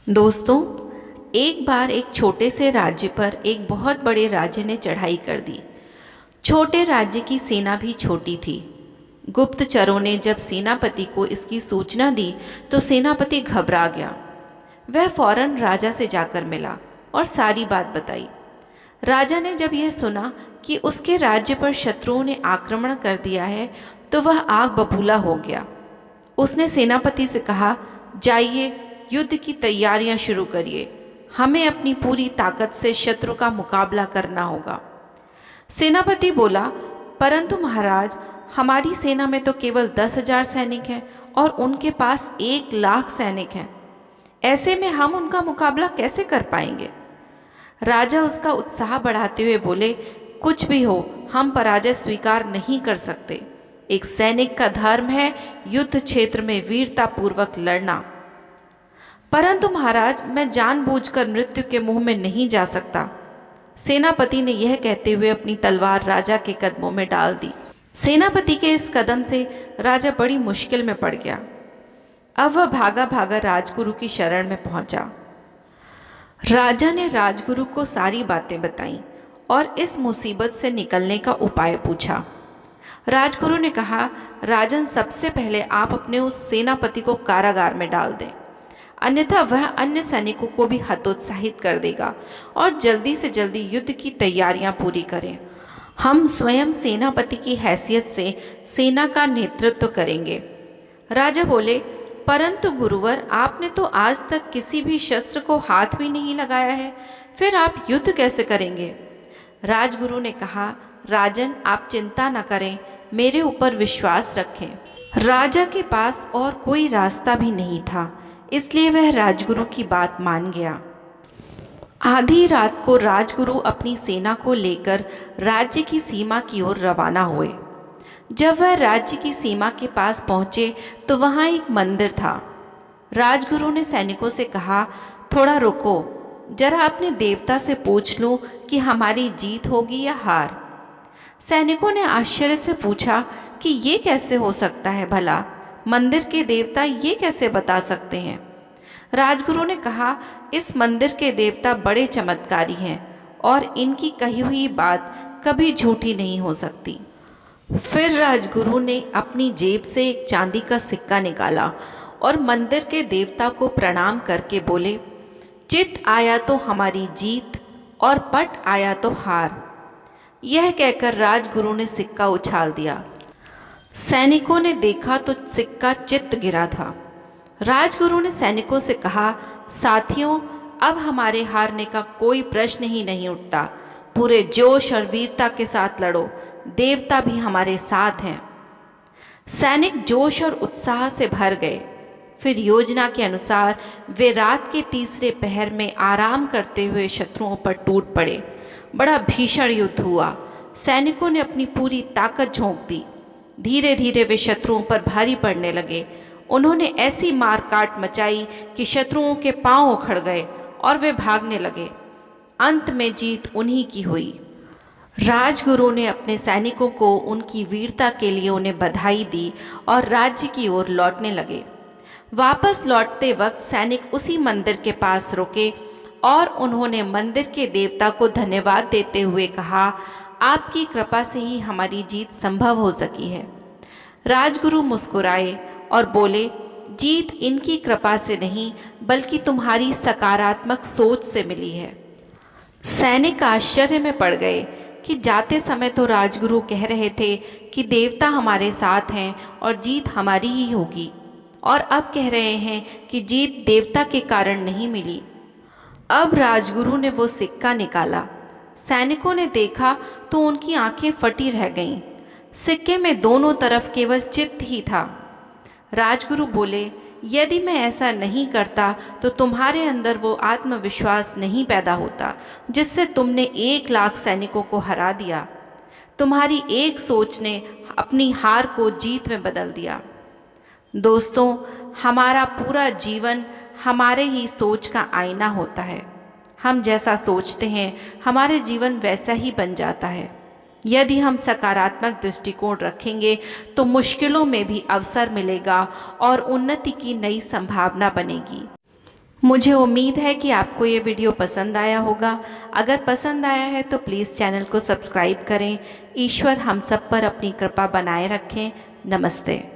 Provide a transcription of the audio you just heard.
दोस्तों, एक बार एक छोटे से राज्य पर एक बहुत बड़े राज्य ने चढ़ाई कर दी। छोटे राज्य की सेना भी छोटी थी। गुप्तचरों ने जब सेनापति को इसकी सूचना दी तो सेनापति घबरा गया। वह फौरन राजा से जाकर मिला और सारी बात बताई। राजा ने जब यह सुना कि उसके राज्य पर शत्रुओं ने आक्रमण कर दिया है तो वह आग बबूला हो गया। उसने सेनापति से कहा, जाइए, युद्ध की तैयारियां शुरू करिए। हमें अपनी पूरी ताकत से शत्रु का मुकाबला करना होगा। सेनापति बोला, परंतु महाराज, हमारी सेना में तो केवल 10,000 सैनिक हैं और उनके पास 1,00,000 सैनिक हैं। ऐसे में हम उनका मुकाबला कैसे कर पाएंगे? राजा उसका उत्साह बढ़ाते हुए बोले, कुछ भी हो, हम पराजय स्वीकार नहीं कर सकते। एक सैनिक का धर्म है युद्ध क्षेत्र में वीरतापूर्वक लड़ना। परंतु महाराज, मैं जानबूझकर मृत्यु के मुंह में नहीं जा सकता। सेनापति ने यह कहते हुए अपनी तलवार राजा के कदमों में डाल दी। सेनापति के इस कदम से राजा बड़ी मुश्किल में पड़ गया। अब वह भागा भागा राजगुरु की शरण में पहुंचा। राजा ने राजगुरु को सारी बातें बताईं और इस मुसीबत से निकलने का उपाय पूछा। राजगुरु ने कहा, राजन, सबसे पहले आप अपने उस सेनापति को कारागार में डाल दें, अन्यथा वह अन्य सैनिकों को भी हतोत्साहित कर देगा और जल्दी से जल्दी युद्ध की तैयारियां पूरी करें। हम स्वयं सेनापति की हैसियत से सेना का नेतृत्व करेंगे। राजा बोले, परंतु गुरुवर, आपने तो आज तक किसी भी शस्त्र को हाथ भी नहीं लगाया है, फिर आप युद्ध कैसे करेंगे? राजगुरु ने कहा, राजन, आप चिंता न करें, मेरे ऊपर विश्वास रखें। राजा के पास और कोई रास्ता भी नहीं था, इसलिए वह राजगुरु की बात मान गया। आधी रात को राजगुरु अपनी सेना को लेकर राज्य की सीमा की ओर रवाना हुए। जब वह राज्य की सीमा के पास पहुंचे तो वहां एक मंदिर था। राजगुरु ने सैनिकों से कहा, थोड़ा रुको, जरा अपने देवता से पूछ लूं कि हमारी जीत होगी या हार। सैनिकों ने आश्चर्य से पूछा कि ये कैसे हो सकता है भला? मंदिर के देवता ये कैसे बता सकते हैं? राजगुरु ने कहा, इस मंदिर के देवता बड़े चमत्कारी हैं और इनकी कही हुई बात कभी झूठी नहीं हो सकती। फिर राजगुरु ने अपनी जेब से एक चांदी का सिक्का निकाला और मंदिर के देवता को प्रणाम करके बोले, चित आया तो हमारी जीत और पट आया तो हार। यह कहकर राजगुरु ने सिक्का उछाल दिया। सैनिकों ने देखा तो सिक्का चित्त गिरा था। राजगुरु ने सैनिकों से कहा, साथियों, अब हमारे हारने का कोई प्रश्न ही नहीं उठता। पूरे जोश और वीरता के साथ लड़ो, देवता भी हमारे साथ हैं। सैनिक जोश और उत्साह से भर गए। फिर योजना के अनुसार वे रात के तीसरे पहर में आराम करते हुए शत्रुओं पर टूट पड़े। बड़ा भीषण युद्ध हुआ। सैनिकों ने अपनी पूरी ताकत झोंक दी। धीरे धीरे वे शत्रुओं पर भारी पड़ने लगे। उन्होंने ऐसी मार काट मचाई कि शत्रुओं के पांव उखड़ गए और वे भागने लगे। अंत में जीत उन्हीं की हुई। राजगुरु ने अपने सैनिकों को उनकी वीरता के लिए उन्हें बधाई दी और राज्य की ओर लौटने लगे। वापस लौटते वक्त सैनिक उसी मंदिर के पास रुके और उन्होंने मंदिर के देवता को धन्यवाद देते हुए कहा, आपकी कृपा से ही हमारी जीत संभव हो सकी है। राजगुरु मुस्कुराए और बोले, जीत इनकी कृपा से नहीं बल्कि तुम्हारी सकारात्मक सोच से मिली है। सैनिक आश्चर्य में पड़ गए कि जाते समय तो राजगुरु कह रहे थे कि देवता हमारे साथ हैं और जीत हमारी ही होगी, और अब कह रहे हैं कि जीत देवता के कारण नहीं मिली। अब राजगुरु ने वो सिक्का निकाला। सैनिकों ने देखा तो उनकी आंखें फटी रह गईं। सिक्के में दोनों तरफ केवल चित्त ही था। राजगुरु बोले, यदि मैं ऐसा नहीं करता तो तुम्हारे अंदर वो आत्मविश्वास नहीं पैदा होता जिससे तुमने 1,00,000 सैनिकों को हरा दिया। तुम्हारी एक सोच ने अपनी हार को जीत में बदल दिया। दोस्तों, हमारा पूरा जीवन हमारे ही सोच का आईना होता है। हम जैसा सोचते हैं हमारे जीवन वैसा ही बन जाता है। यदि हम सकारात्मक दृष्टिकोण रखेंगे तो मुश्किलों में भी अवसर मिलेगा और उन्नति की नई संभावना बनेगी। मुझे उम्मीद है कि आपको ये वीडियो पसंद आया होगा। अगर पसंद आया है तो प्लीज़ चैनल को सब्सक्राइब करें। ईश्वर हम सब पर अपनी कृपा बनाए रखें। नमस्ते।